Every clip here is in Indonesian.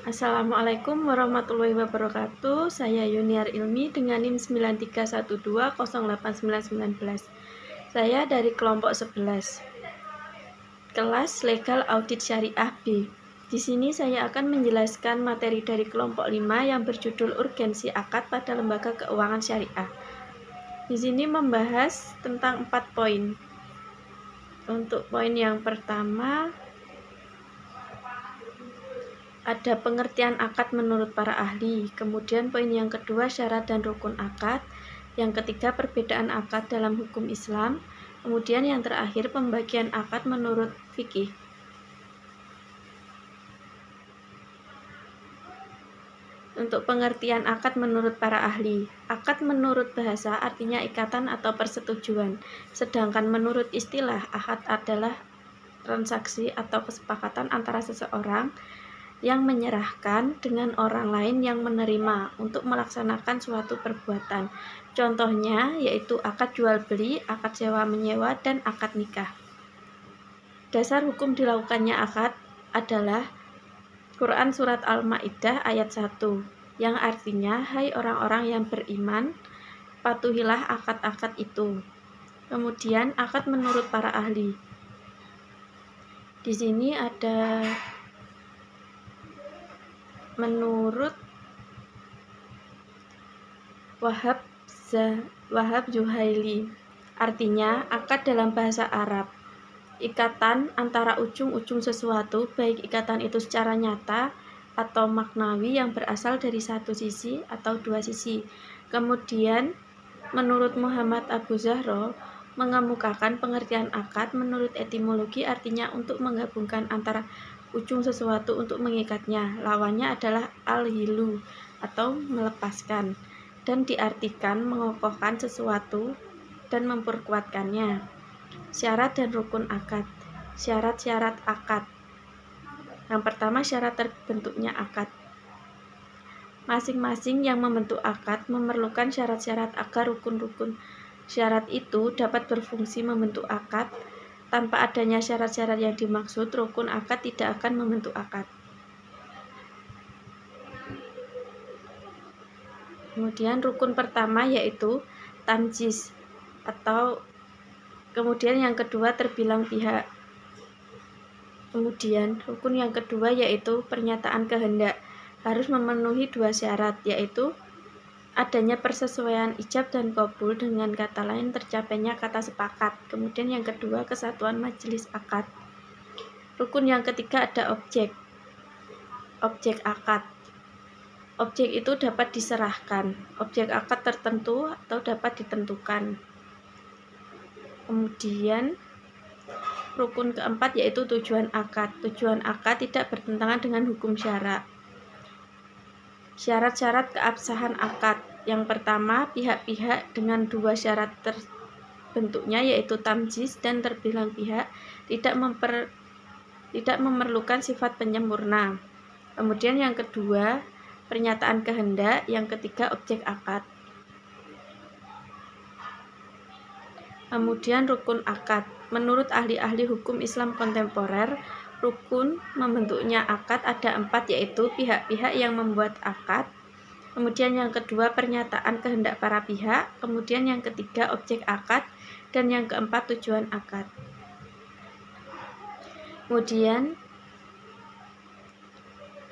Assalamualaikum warahmatullahi wabarakatuh. Saya Yuniar Ilmi dengan NIM 9312089919. Saya dari kelompok 11. Kelas Legal Audit Syariah B. Di sini saya akan menjelaskan materi dari kelompok 5 yang berjudul Urgensi Akad pada Lembaga Keuangan Syariah. Di sini membahas tentang 4 poin. Untuk poin yang pertama, ada pengertian akad menurut para ahli. Kemudian poin yang kedua, syarat dan rukun akad. Yang ketiga, perbedaan akad dalam hukum Islam. Kemudian yang terakhir, pembagian akad menurut fikih. Untuk pengertian akad menurut para ahli, akad menurut bahasa artinya ikatan atau persetujuan. Sedangkan menurut istilah, akad adalah transaksi atau kesepakatan antara seseorang yang menyerahkan dengan orang lain yang menerima untuk melaksanakan suatu perbuatan. Contohnya yaitu akad jual beli, akad sewa menyewa, dan akad nikah. Dasar hukum dilakukannya akad adalah Quran Surat Al-Ma'idah ayat 1, yang artinya, hai orang-orang yang beriman, patuhilah akad-akad itu. Kemudian akad menurut para ahli. Di sini ada menurut Wahab Zuhaili, artinya akad dalam bahasa Arab, ikatan antara ujung-ujung sesuatu, baik ikatan itu secara nyata atau maknawi yang berasal dari satu sisi atau dua sisi. Kemudian menurut Muhammad Abu Zahro mengemukakan pengertian akad menurut etimologi, artinya untuk menggabungkan antara ujung sesuatu untuk mengikatnya. Lawannya adalah al-hilu atau melepaskan, dan diartikan mengokohkan sesuatu dan memperkuatkannya. Syarat dan rukun akad. Syarat-syarat akad. Yang pertama, syarat terbentuknya akad. Masing-masing yang membentuk akad memerlukan syarat-syarat agar rukun-rukun syarat itu dapat berfungsi membentuk akad. Tanpa adanya syarat-syarat yang dimaksud, rukun akad tidak akan membentuk akad. Kemudian rukun pertama yaitu tamjiz, atau kemudian yang kedua terbilang pihak. Kemudian rukun yang kedua yaitu pernyataan kehendak, harus memenuhi dua syarat, yaitu adanya persesuaian ijab dan qabul, dengan kata lain tercapainya kata sepakat. Kemudian yang kedua, kesatuan majelis akad. Rukun yang ketiga ada objek akad. Objek itu dapat diserahkan, objek akad tertentu atau dapat ditentukan. Kemudian rukun keempat yaitu tujuan akad. Tujuan akad tidak bertentangan dengan hukum syara. Syarat-syarat keabsahan akad. Yang pertama, pihak-pihak dengan dua syarat terbentuknya yaitu tamjiz dan terbilang pihak tidak memerlukan sifat penyempurna. Kemudian yang kedua, pernyataan kehendak. Yang ketiga, objek akad. Kemudian rukun akad. Menurut ahli-ahli hukum Islam kontemporer, rukun membentuknya akad ada 4, yaitu pihak-pihak yang membuat akad. Kemudian yang kedua, pernyataan kehendak para pihak. Kemudian yang ketiga, objek akad. Dan yang keempat, tujuan akad. Kemudian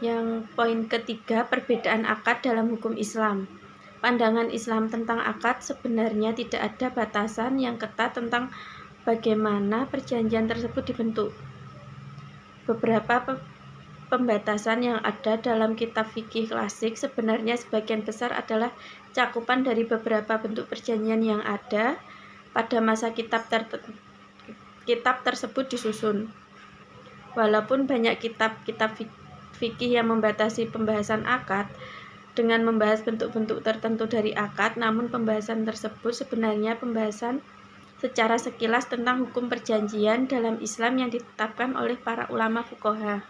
yang poin ketiga, perbedaan akad dalam hukum Islam. Pandangan Islam tentang akad sebenarnya tidak ada batasan yang ketat tentang bagaimana perjanjian tersebut dibentuk. Beberapa pembatasan yang ada dalam kitab fikih klasik sebenarnya sebagian besar adalah cakupan dari beberapa bentuk perjanjian yang ada pada masa kitab tersebut disusun. Walaupun banyak kitab-kitab fikih yang membatasi pembahasan akad dengan membahas bentuk-bentuk tertentu dari akad, namun pembahasan tersebut sebenarnya pembahasan secara sekilas tentang hukum perjanjian dalam Islam yang ditetapkan oleh para ulama fuqaha.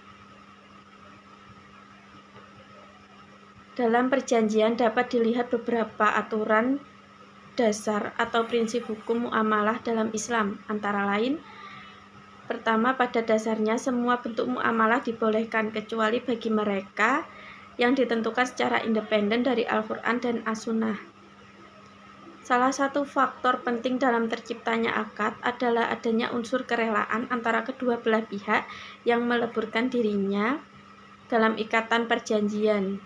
Dalam perjanjian dapat dilihat beberapa aturan dasar atau prinsip hukum muamalah dalam Islam, antara lain Pertama, pada dasarnya semua bentuk muamalah dibolehkan kecuali bagi mereka yang ditentukan secara independen dari Al-Quran dan As-Sunnah. Salah satu faktor penting dalam terciptanya akad adalah adanya unsur kerelaan antara kedua belah pihak yang meleburkan dirinya dalam ikatan perjanjian.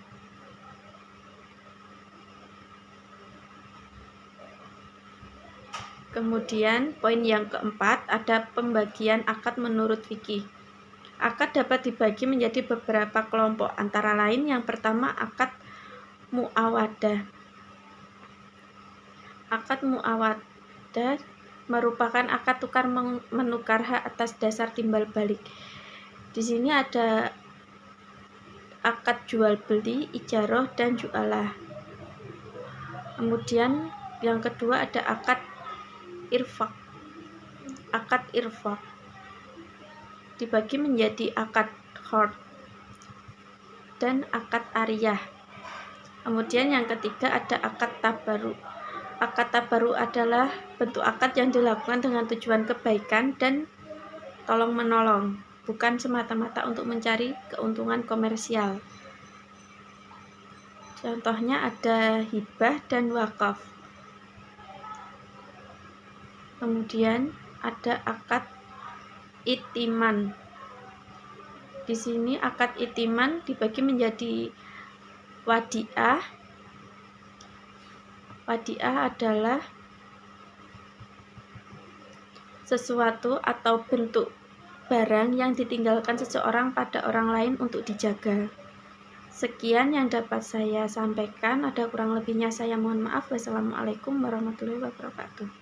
Kemudian poin yang keempat ada pembagian akad menurut fikih. Akad dapat dibagi menjadi beberapa kelompok, antara lain yang pertama akad muawadah. Akad muawadah merupakan akad tukar menukar hak atas dasar timbal balik. Di sini ada akad jual beli, ijaroh, dan jualah. Kemudian yang kedua ada akad irfaq. Akad irfaq dibagi menjadi akad khord dan akad ariyah. Kemudian yang ketiga ada akad tabaru. Akad tabaru adalah bentuk akad yang dilakukan dengan tujuan kebaikan dan tolong menolong, bukan semata-mata untuk mencari keuntungan komersial. Contohnya ada hibah dan wakaf. Kemudian ada akad itiman. Di sini akad itiman dibagi menjadi wadiah. Wadiah adalah sesuatu atau bentuk barang yang ditinggalkan seseorang pada orang lain untuk dijaga. Sekian yang dapat saya sampaikan. Ada kurang lebihnya saya mohon maaf. Wassalamualaikum warahmatullahi wabarakatuh.